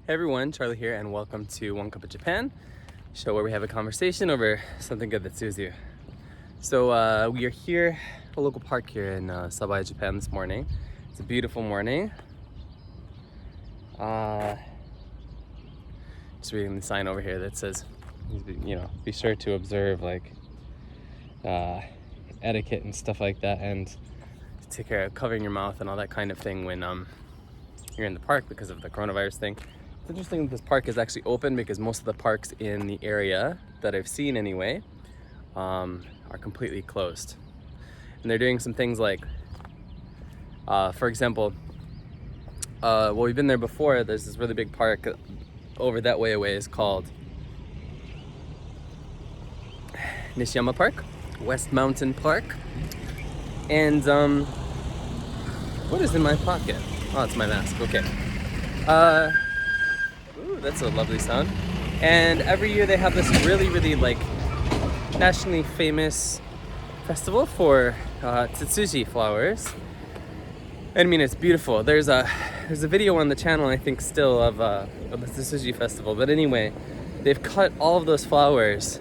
Hey everyone, Charlie here, and welcome to One Cup of Japan, show where we have a conversation over something good that soothes you. So we are here, a local park here in Sabai, Japan this morning. It's a beautiful morning. Just reading the sign over here that says, be sure to observe etiquette and stuff like that, and take care of covering your mouth and all that kind of thing when you're in the park because of the coronavirus thing. It's interesting that this park is actually open because most of the parks in the area that I've seen anyway are completely closed. And they're doing some things like, for example, we've been there before. There's this really big park over that way away is called Nishiyama Park, West Mountain Park. And what is in my pocket? Oh, it's my mask, okay. Ooh, that's a lovely sound. And every year they have this really nationally famous festival for tsutsuji flowers. And I mean, it's beautiful. There's a video on the channel, I think, still of the tsutsuji festival. But anyway, they've cut all of those flowers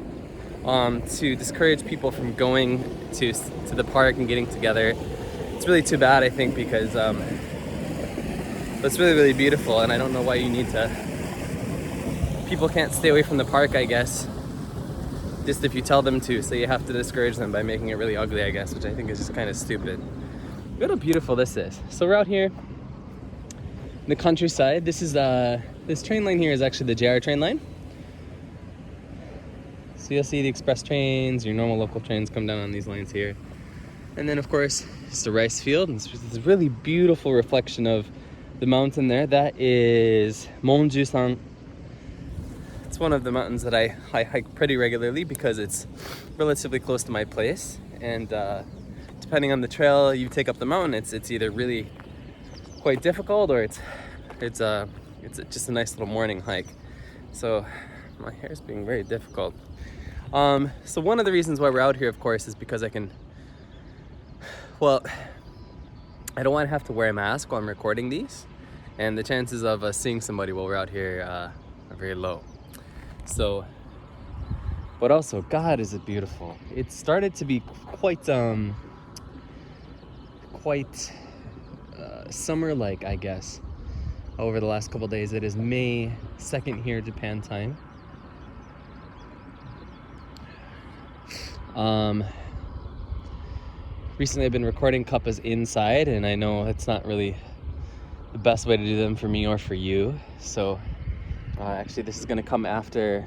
to discourage people from going to the park and getting together. It's really too bad, I think, because it's really, really beautiful, and I don't know why you need to. People can't stay away from the park, I guess, just if you tell them to, so you have to discourage them by making it really ugly, I guess, which I think is just kind of stupid. Look how beautiful this is. So we're out here in the countryside. This train line here is actually the JR train line. So you'll see the express trains, your normal local trains come down on these lines here. And then, of course, it's the rice field, and it's this really beautiful reflection of the mountain there. That is Monju-san. It's one of the mountains that I hike pretty regularly because it's relatively close to my place. And depending on the trail you take up the mountain, it's either really quite difficult or it's just a nice little morning hike. So my hair's being very difficult. So one of the reasons why we're out here, of course, is because I don't want to have to wear a mask while I'm recording these, and the chances of us seeing somebody while we're out here are very low. So, but also, God, is it beautiful. It started to be quite summer-like, I guess, over the last couple days. It is May 2nd here, Japan time. Recently I've been recording Cuppas inside, and I know it's not really the best way to do them for me or for you. So actually this is going to come after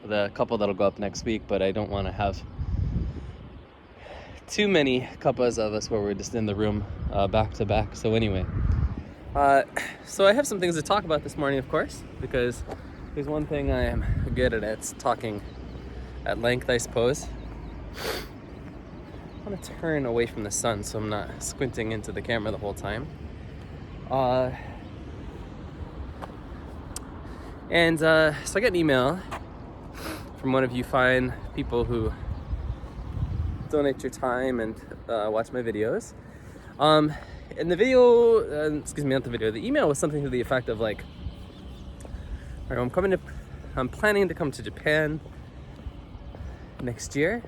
the couple that'll go up next week, but I don't want to have too many Cuppas of us where we're just in the room back to back. So anyway, so I have some things to talk about this morning, of course, because there's one thing I am good at, it's talking at length, I suppose. I want to turn away from the sun so I'm not squinting into the camera the whole time. So I got an email from one of you fine people who donate your time and watch my videos. And the video, the email was something to the effect of like, all right, I'm planning to come to Japan next year.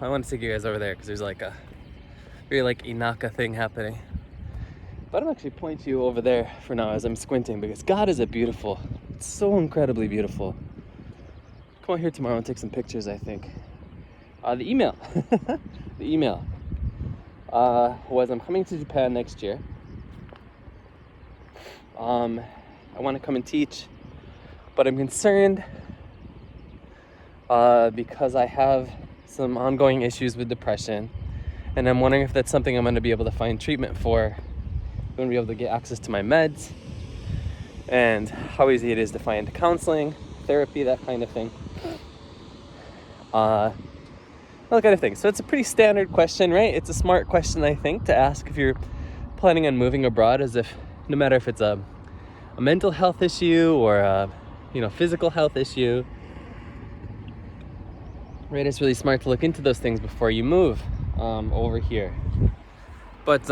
I want to take you guys over there because there's like a very Inaka thing happening. But I'm actually pointing you over there for now as I'm squinting because God, is it beautiful. It's so incredibly beautiful. Come out here tomorrow and take some pictures, I think. The email. The email was I'm coming to Japan next year. I want to come and teach, but I'm concerned because I have some ongoing issues with depression, and I'm wondering if that's something I'm going to be able to find treatment for. I'm going to be able to get access to my meds, and how easy it is to find counseling, therapy, that kind of thing. That kind of thing. So it's a pretty standard question, right? It's a smart question, I think, to ask if you're planning on moving abroad, as if no matter if it's a mental health issue or a physical health issue, right? It's really smart to look into those things before you move over here. But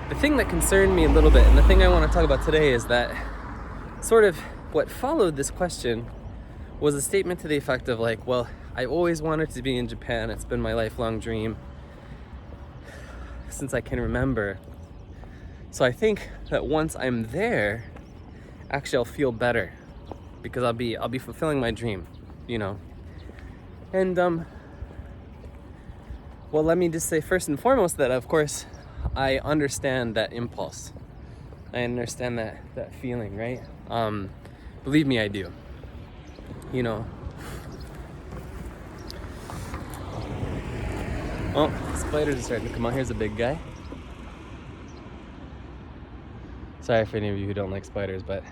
the thing that concerned me a little bit, and the thing I want to talk about today, is that sort of what followed this question was a statement to the effect of like, well, I always wanted to be in Japan. It's been my lifelong dream since I can remember. So I think that once I'm there, actually I'll feel better because I'll be fulfilling my dream, you know. And well, let me just say first and foremost that of course I understand that impulse. I understand that feeling, right? Believe me, I do. You know. Oh, spiders are starting to come out. Here's a big guy. Sorry for any of you who don't like spiders, but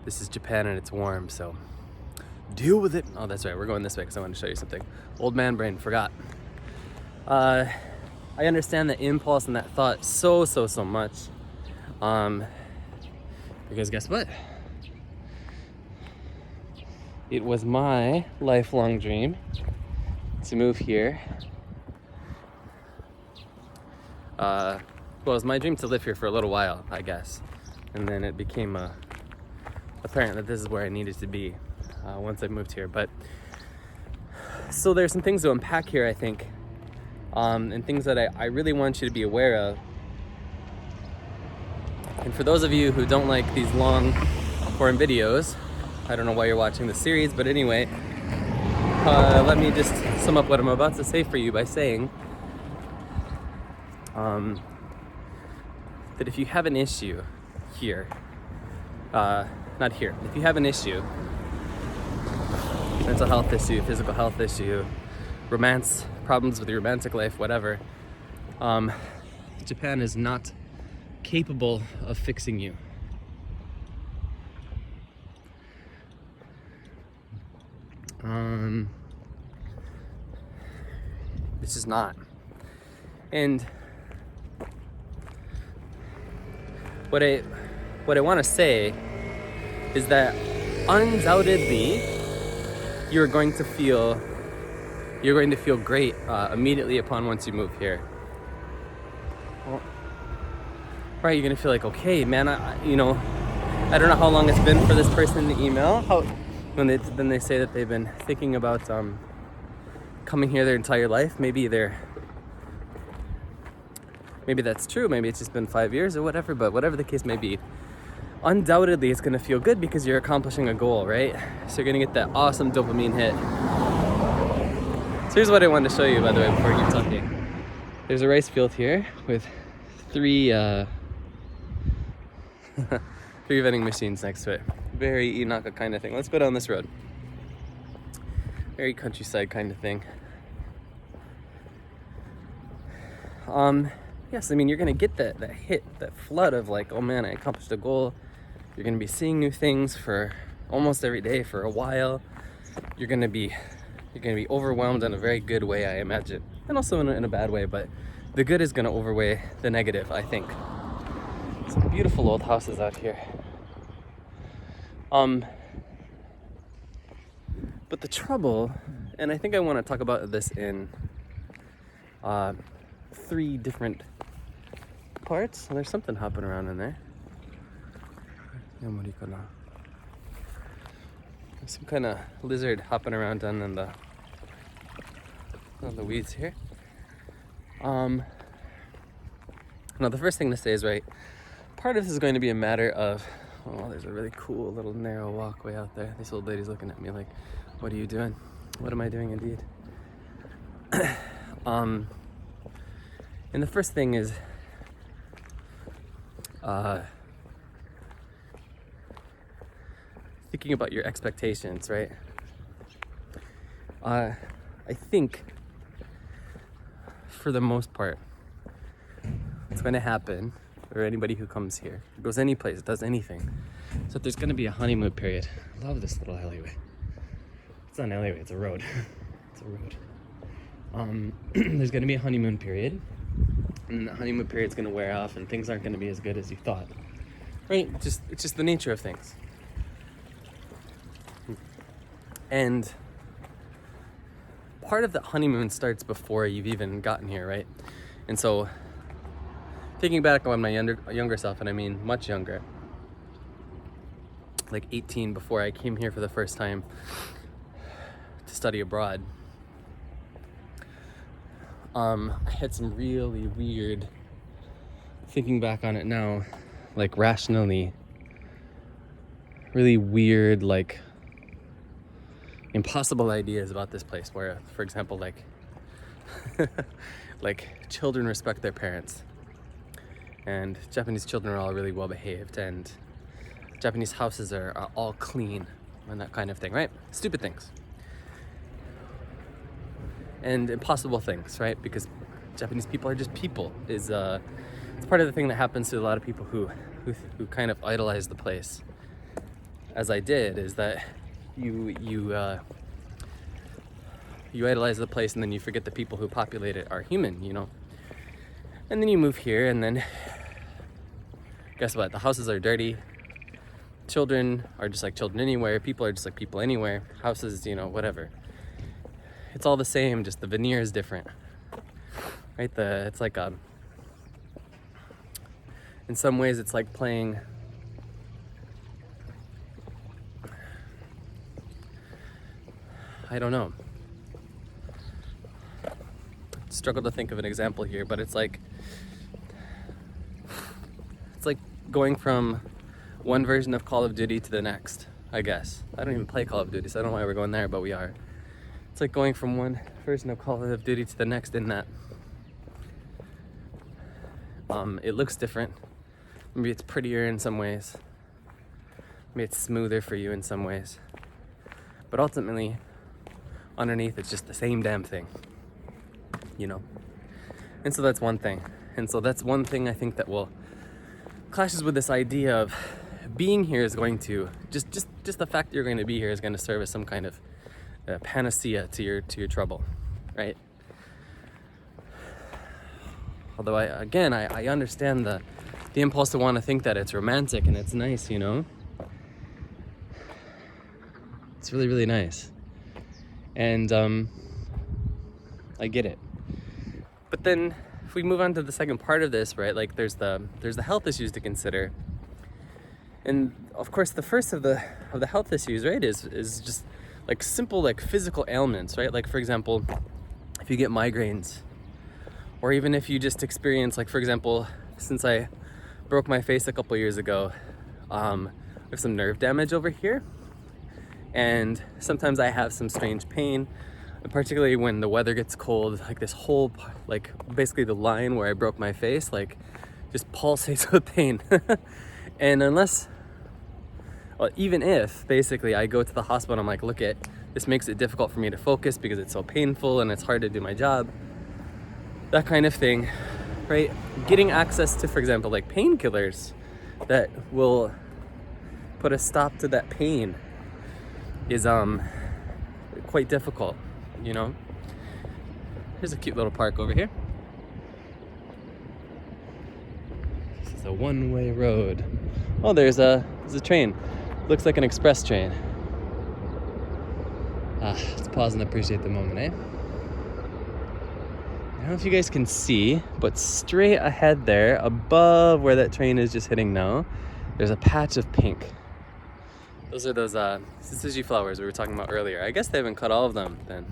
this is Japan and it's warm, so deal with it. Oh, that's right. We're going this way because I want to show you something. Old man brain, forgot. I understand the impulse and that thought so much. Because guess what? It was my lifelong dream to move here. Well, it was my dream to live here for a little while, I guess. And then it became apparent that this is where I needed to be once I moved here. But so there's some things to unpack here, I think, and things that I really want you to be aware of. And for those of you who don't like these long form videos, I don't know why you're watching the series, but anyway, let me just sum up what I'm about to say for you by saying that if you have an issue here, not here, if you have an issue, mental health issue, physical health issue, romance, problems with your romantic life, whatever, Japan is not capable of fixing you. It's just not. And what I want to say is that undoubtedly you're going to feel great immediately upon once you move here. Well, right, you're gonna feel like, okay, man, I don't know how long it's been for this person in the email. When they say that they've been thinking about coming here their entire life. Maybe that's true. Maybe it's just been 5 years or whatever. But whatever the case may be, undoubtedly it's gonna feel good because you're accomplishing a goal, right? So you're gonna get that awesome dopamine hit. So here's what I wanted to show you, by the way, before I keep talking. There's a rice field here with three vending machines next to it. Very Inaka kind of thing. Let's go down this road. Very countryside kind of thing. Yes, I mean, you're gonna get that hit, that flood of like, oh man, I accomplished a goal. You're gonna be seeing new things for almost every day for a while. You're gonna be overwhelmed in a very good way, I imagine, and also in a bad way. But the good is gonna overweigh the negative, I think. Some beautiful old houses out here. But the trouble, and I think I want to talk about this in 3 different parts. There's something hopping around in there. There's some kind of lizard hopping around down in the weeds here. Now the first thing to say is, right, part of this is going to be a matter of, oh, there's a really cool little narrow walkway out there. This old lady's looking at me like, what are you doing? What am I doing indeed? And the first thing is thinking about your expectations, right? I think for the most part, what's going to happen, or anybody who comes here, goes any place, does anything, so there's going to be a honeymoon period. I love this little alleyway. It's not an alleyway, it's a road. It's a road. There's going to be a honeymoon period, and the honeymoon period's going to wear off, and things aren't going to be as good as you thought. Right? It's just the nature of things. And part of the honeymoon starts before you've even gotten here, right? And so thinking back on my younger self, and I mean much younger, like 18, before I came here for the first time to study abroad, I had some really weird, thinking back on it now, like rationally, really weird, like impossible ideas about this place where, for example, like like children respect their parents, and Japanese children are all really well behaved, and Japanese houses are all clean and that kind of thing, right? Stupid things and impossible things, right? Because Japanese people are just people. It's part of the thing that happens to a lot of people who kind of idolize the place, as I did, is that you idolize the place and then you forget the people who populate it are human, you know? And then you move here, and then guess what? The houses are dirty. Children are just like children anywhere. People are just like people anywhere. Houses, you know, whatever. It's all the same, just the veneer is different, right? It's like in some ways it's like playing I don't know. Struggle to think of an example here, but it's like going from one version of Call of Duty to the next, I guess. I don't even play Call of Duty, so I don't know why we're going there, but we are. It's like going from one version of Call of Duty to the next in that it looks different. Maybe it's prettier in some ways. Maybe it's smoother for you in some ways. But ultimately, underneath, it's just the same damn thing, you know? And so that's one thing. And so that's one thing I think that will clashes with this idea of being here is going to just the fact that you're going to be here is going to serve as some kind of panacea to your trouble, right? Although I understand the impulse to want to think that it's romantic and it's nice, you know? It's really, really nice. And I get it. But then if we move on to the second part of this, right, like there's the health issues to consider. And of course the first of the health issues, right, is just like simple like physical ailments, right? Like for example, if you get migraines, or even if you just experience, like for example, since I broke my face a couple years ago, I have some nerve damage over here, and sometimes I have some strange pain, particularly when the weather gets cold. Like this whole, like basically the line where I broke my face, like just pulsates with pain. And unless, well, even if basically I go to the hospital and I'm like, look, this makes it difficult for me to focus because it's so painful and it's hard to do my job, that kind of thing, right? Getting access to, for example, like painkillers that will put a stop to that pain is quite difficult, you know? Here's a cute little park over here. This is a one-way road. Oh, there's a train. Looks like an express train. Let's pause and appreciate the moment, eh? I don't know if you guys can see, but straight ahead there, above where that train is just hitting now, there's a patch of pink. Those are those tsutsuji flowers we were talking about earlier. I guess they haven't cut all of them then.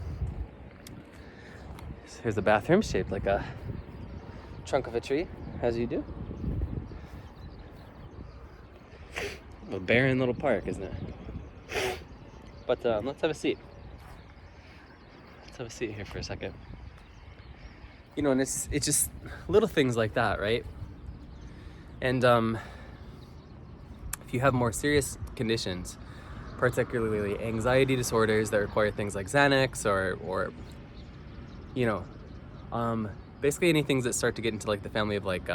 Here's a bathroom shaped like a trunk of a tree, as you do. A barren little park, isn't it? But let's have a seat. Let's have a seat here for a second. You know, and it's just little things like that, right? And if you have more serious conditions, particularly anxiety disorders that require things like Xanax or you know, basically any things that start to get into like the family of like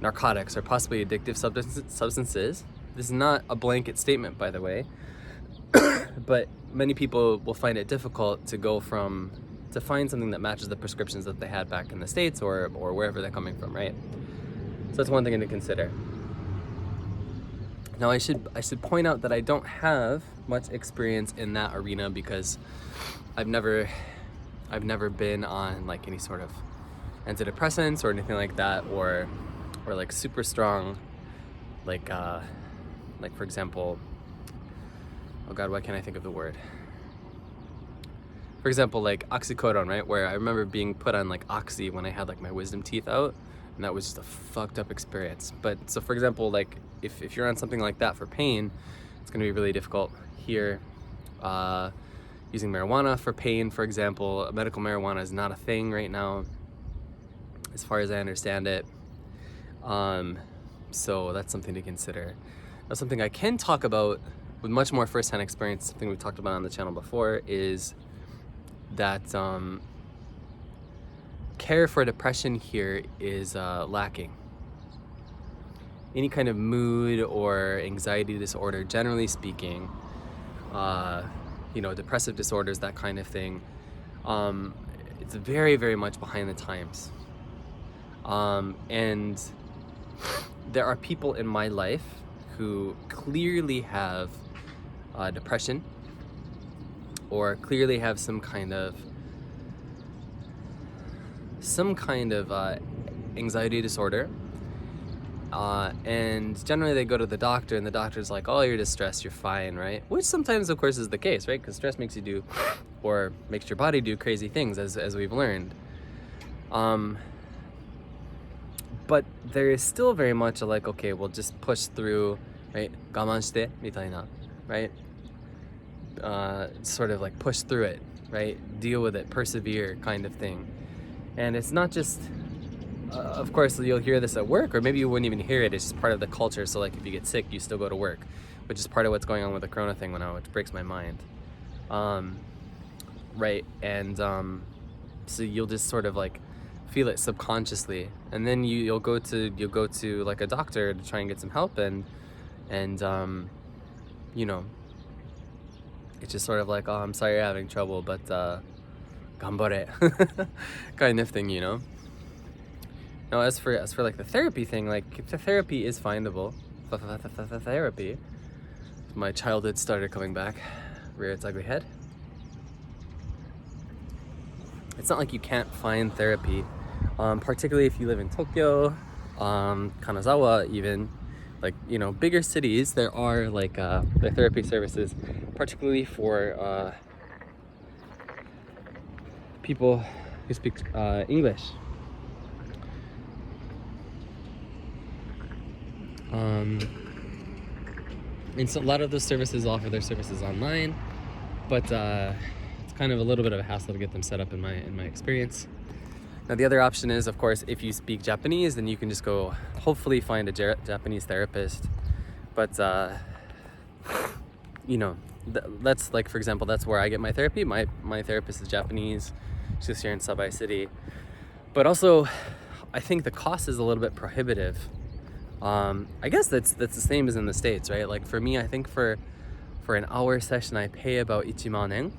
narcotics or possibly addictive substances. This is not a blanket statement, by the way, but many people will find it difficult to find something that matches the prescriptions that they had back in the States or wherever they're coming from, right? So that's one thing to consider. Now I should point out that I don't have much experience in that arena because I've never been on like any sort of antidepressants or anything like that, or like super strong, like for example, oh god, why can't I think of the word? For example, like oxycodone, right? Where I remember being put on like oxy when I had like my wisdom teeth out, and that was just a fucked up experience. But so for example, like if you're on something like that for pain, it's gonna be really difficult. Here, using marijuana for pain, for example, medical marijuana is not a thing right now, as far as I understand it. So that's something to consider. Now, something I can talk about with much more first-hand experience, something we've talked about on the channel before, is that care for depression here is lacking. Any kind of mood or anxiety disorder, generally speaking, depressive disorders, that kind of thing, it's very, very much behind the times. And there are people in my life who clearly have depression, or clearly have some kind of anxiety disorder, and generally they go to the doctor, and the doctor's like, oh, you're just stressed, you're fine, right? Which sometimes of course is the case, right? Because stress makes you do, or makes your body do crazy things, as we've learned. But there is still very much a like, okay, we'll just push through, right? 가만して, 미타이나, right? Sort of like push through it, right? Deal with it, persevere, kind of thing. And it's not just, of course, you'll hear this at work, or maybe you wouldn't even hear it. It's just part of the culture. So like if you get sick, you still go to work, which is part of what's going on with the Corona thing now, which breaks my mind. Right? And so you'll just sort of like feel it subconsciously, and then you'll go to like a doctor to try and get some help, and it's just sort of like, oh, I'm sorry you're having trouble, but ganbare kind of thing, Now as for like the therapy thing, like the therapy is findable. Therapy. My childhood started coming back, rear its ugly head. It's not like you can't find therapy, particularly if you live in Tokyo, Kanazawa even, like, bigger cities. There are like the therapy services, particularly for people who speak English. And so a lot of those services offer their services online, but it's kind of a little bit of a hassle to get them set up in my experience. Now the other option is, of course, if you speak Japanese, then you can just go hopefully find a Japanese therapist. But that's like, for example, that's where I get my therapy. My therapist is Japanese. She's here in Sabai City. But also, I think the cost is a little bit prohibitive. I guess that's the same as in the States, right? Like for me, I think for an hour session, I pay about 1,000,000 yen,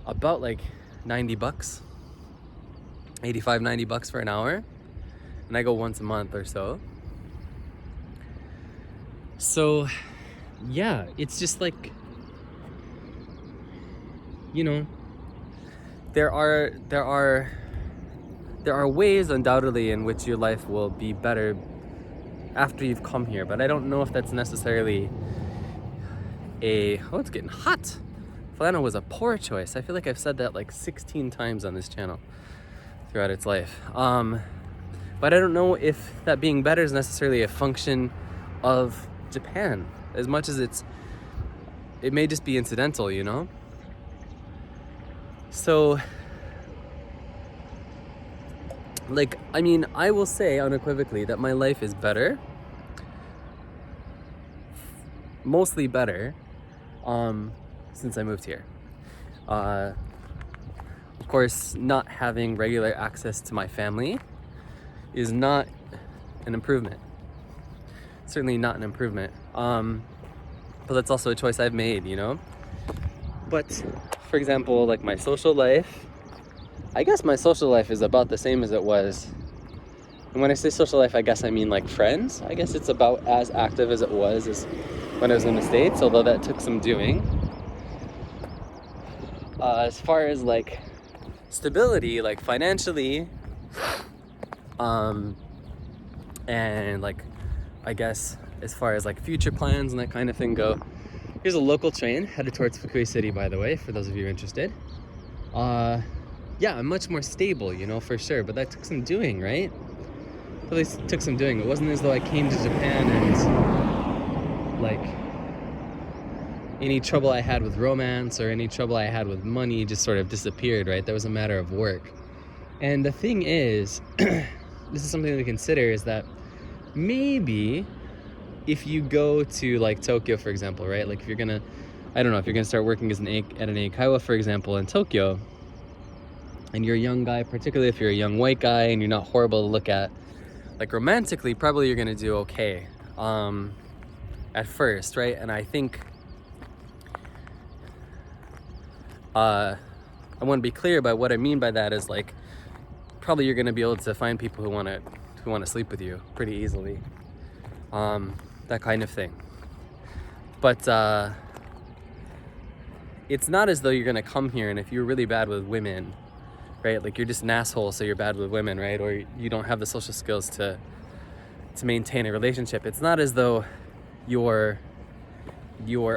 about like $90, 85, $90 for an hour. And I go once a month or so. So yeah, it's just like, there are ways undoubtedly in which your life will be better after you've come here, but I don't know if that's necessarily it's getting hot. Flannel was a poor choice. I feel like I've said that like 16 times on this channel throughout its life. But I don't know if that being better is necessarily a function of Japan, as much as it may just be incidental, So, like, I mean, I will say unequivocally that my life is better, mostly better, since I moved here. Of course, not having regular access to my family is not an improvement. Certainly not an improvement. But that's also a choice I've made, But, for example, like my social life, I guess my social life is about the same as it was. And when I say social life, I guess I mean like friends. I guess it's about as active as it was as when I was in the States, although that took some doing. As far as like stability, like financially, And like, I guess as far as like future plans and that kind of thing go, here's a local train headed towards Fukui City, by the way, for those of you interested. Yeah, I'm much more stable, you know, for sure, but that took some doing, right? At least it took some doing. It wasn't as though I came to Japan and like any trouble I had with romance or any trouble I had with money just sort of disappeared, right? That was a matter of work. And the thing is, this is something to consider, is that maybe if you go to like Tokyo, for example, right? Like if you're gonna, I don't know, if you're gonna start working as at an eikaiwa, for example, in Tokyo, and you're a young guy, particularly if you're a young white guy and you're not horrible to look at, like romantically, probably you're gonna do okay at first, right? And I think I want to be clear about what I mean by that is like probably you're gonna be able to find people who want to sleep with you pretty easily, that kind of thing. But it's not as though you're gonna come here and if you're really bad with women, right? Like you're just an asshole, so you're bad with women, right? Or you don't have the social skills to maintain a relationship. It's not as though your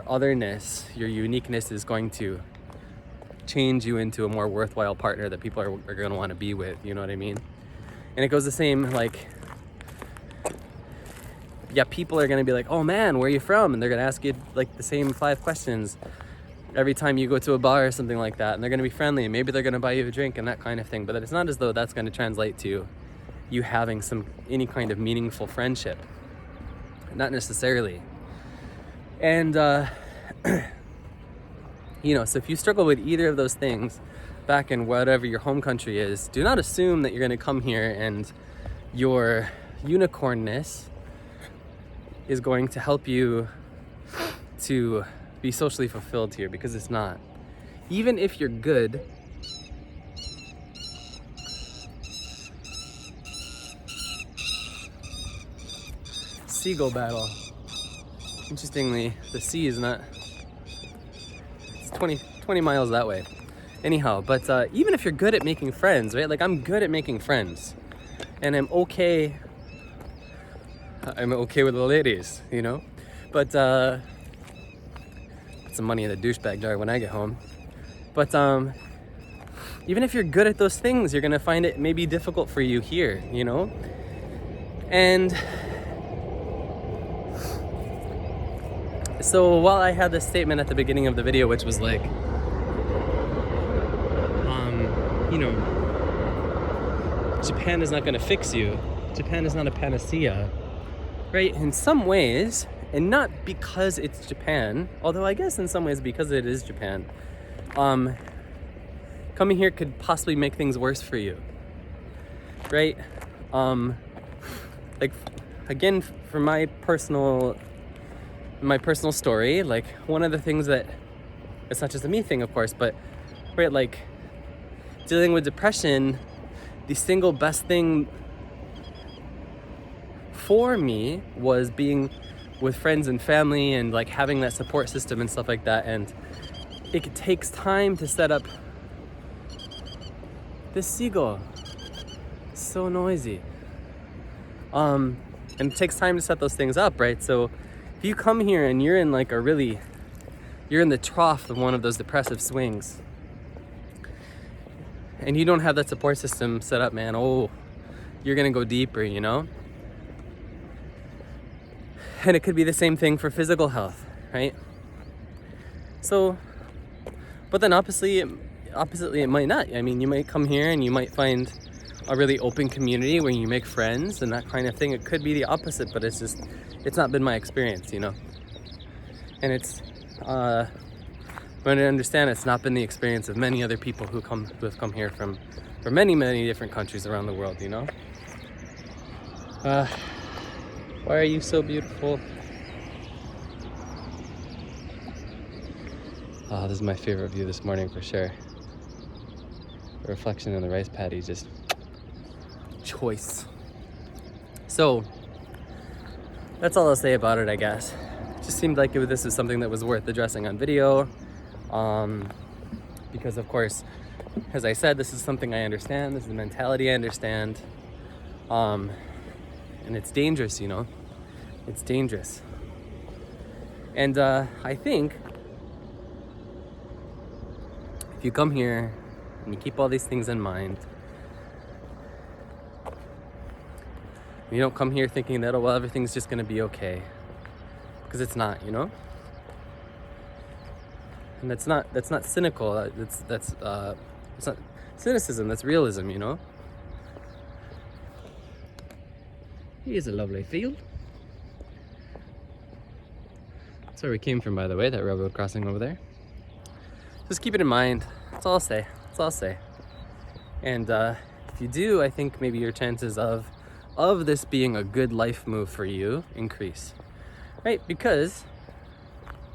otherness, your uniqueness is going to change you into a more worthwhile partner that people are going to want to be with, you know what I mean? And it goes the same, like, yeah, people are going to be like, oh man, where are you from? And they're going to ask you like the same 5 questions every time you go to a bar or something like that, and they're going to be friendly and maybe they're going to buy you a drink and that kind of thing, but it's not as though that's going to translate to you having any kind of meaningful friendship. Not necessarily. And you know, so if you struggle with either of those things back in whatever your home country is, do not assume that you're going to come here and your unicornness is going to help you to be socially fulfilled here, because it's not. Even if you're good, seagull battle. Interestingly, the sea is not, it's 20 miles that way. Anyhow, but even if you're good at making friends, right? Like I'm good at making friends and I'm okay with the ladies, you know? But put some money in the douchebag jar when I get home. But even if you're good at those things, you're gonna find it maybe difficult for you here, you know? And so while I had this statement at the beginning of the video, which was like, you know, Japan is not gonna fix you. Japan is not a panacea, right? In some ways, and not because it's Japan, although I guess in some ways because it is Japan, coming here could possibly make things worse for you, right? Like, again, for my personal story, like one of the things that, it's not just a me thing, of course, but right, like dealing with depression, the single best thing for me was being with friends and family and like having that support system and stuff like that. And it takes time to set up. This seagull, so noisy. And it takes time to set those things up, right? So if you come here and you're in like you're in the trough of one of those depressive swings and you don't have that support system set up, man, oh, you're gonna go deeper, you know? And it could be the same thing for physical health, right? So, but then oppositely, it might not. I mean, you might come here and you might find a really open community where you make friends and that kind of thing. It could be the opposite, but it's not been my experience, you know? And it's, but I understand it's not been the experience of many other people who have come here from many, many different countries around the world, you know? Why are you so beautiful? Oh, this is my favorite view this morning for sure. The reflection in the rice paddy, just choice. So that's all I'll say about it, I guess. It just seemed like this was something that was worth addressing on video. Because of course, as I said, this is something I understand. This is a mentality I understand. And it's dangerous, you know. It's dangerous. And I think if you come here and you keep all these things in mind, you don't come here thinking that, oh, well, everything's just gonna be okay, because it's not, you know. And that's not cynical. That's it's not cynicism. That's realism, you know. Here's a lovely field. That's where we came from, by the way. That railroad crossing over there. Just keep it in mind. That's all I'll say. That's all I'll say. And if you do, I think maybe your chances of this being a good life move for you increase, right? Because,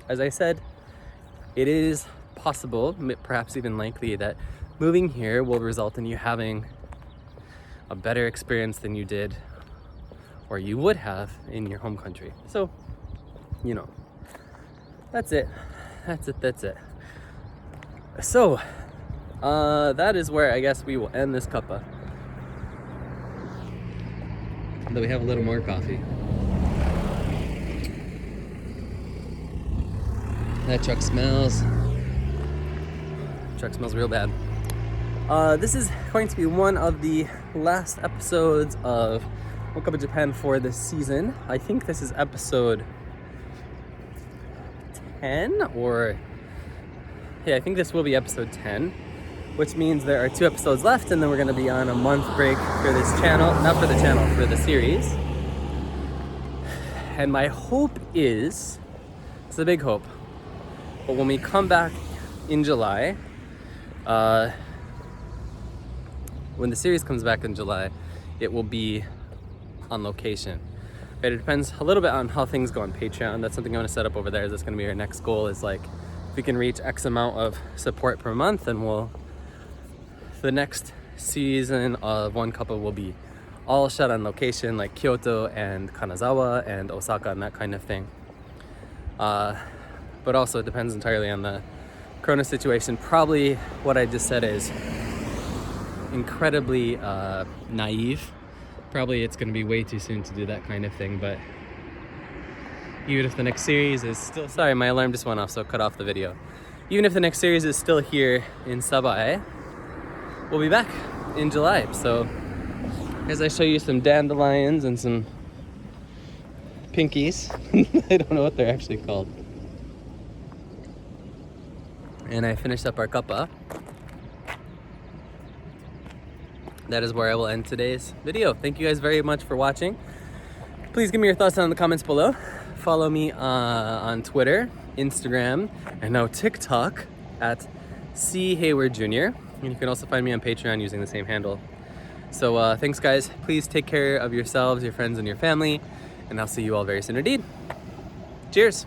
as I said, it is possible, perhaps even likely, that moving here will result in you having a better experience than you did or you would have in your home country. So, you know, that's it. That's it. So, that is where I guess we will end this cuppa. Though we have a little more coffee. That truck smells real bad. This is going to be one of the last episodes of One Cup of Japan for this season. I think this is episode 10, or yeah, I think this will be episode 10, which means there are 2 episodes left, and then we're going to be on a month break for this channel, not for the channel, for the series. And my hope is, it's a big hope, but when we come back in July, when the series comes back in July, it will be on location. Right? It depends a little bit on how things go on Patreon. That's something I'm going to set up over there. That's going to be our next goal, is like, if we can reach X amount of support per month, then the next season of One Cuppa will be all shot on location, like Kyoto and Kanazawa and Osaka and that kind of thing. But also it depends entirely on the Corona situation. Probably what I just said is incredibly naive. Probably it's going to be way too soon to do that kind of thing, but even if the next series is still... Sorry, my alarm just went off, so cut off the video. Even if the next series is still here in Sabae, we'll be back in July. So as I show you some dandelions and some pinkies, I don't know what they're actually called, and I finished up our cuppa, that is where I will end today's video. Thank you guys very much for watching. Please give me your thoughts down in the comments below. Follow me on Twitter, Instagram, and now TikTok at C Hayward Jr. And you can also find me on Patreon using the same handle. So thanks guys. Please take care of yourselves, your friends, and your family. And I'll see you all very soon indeed. Cheers.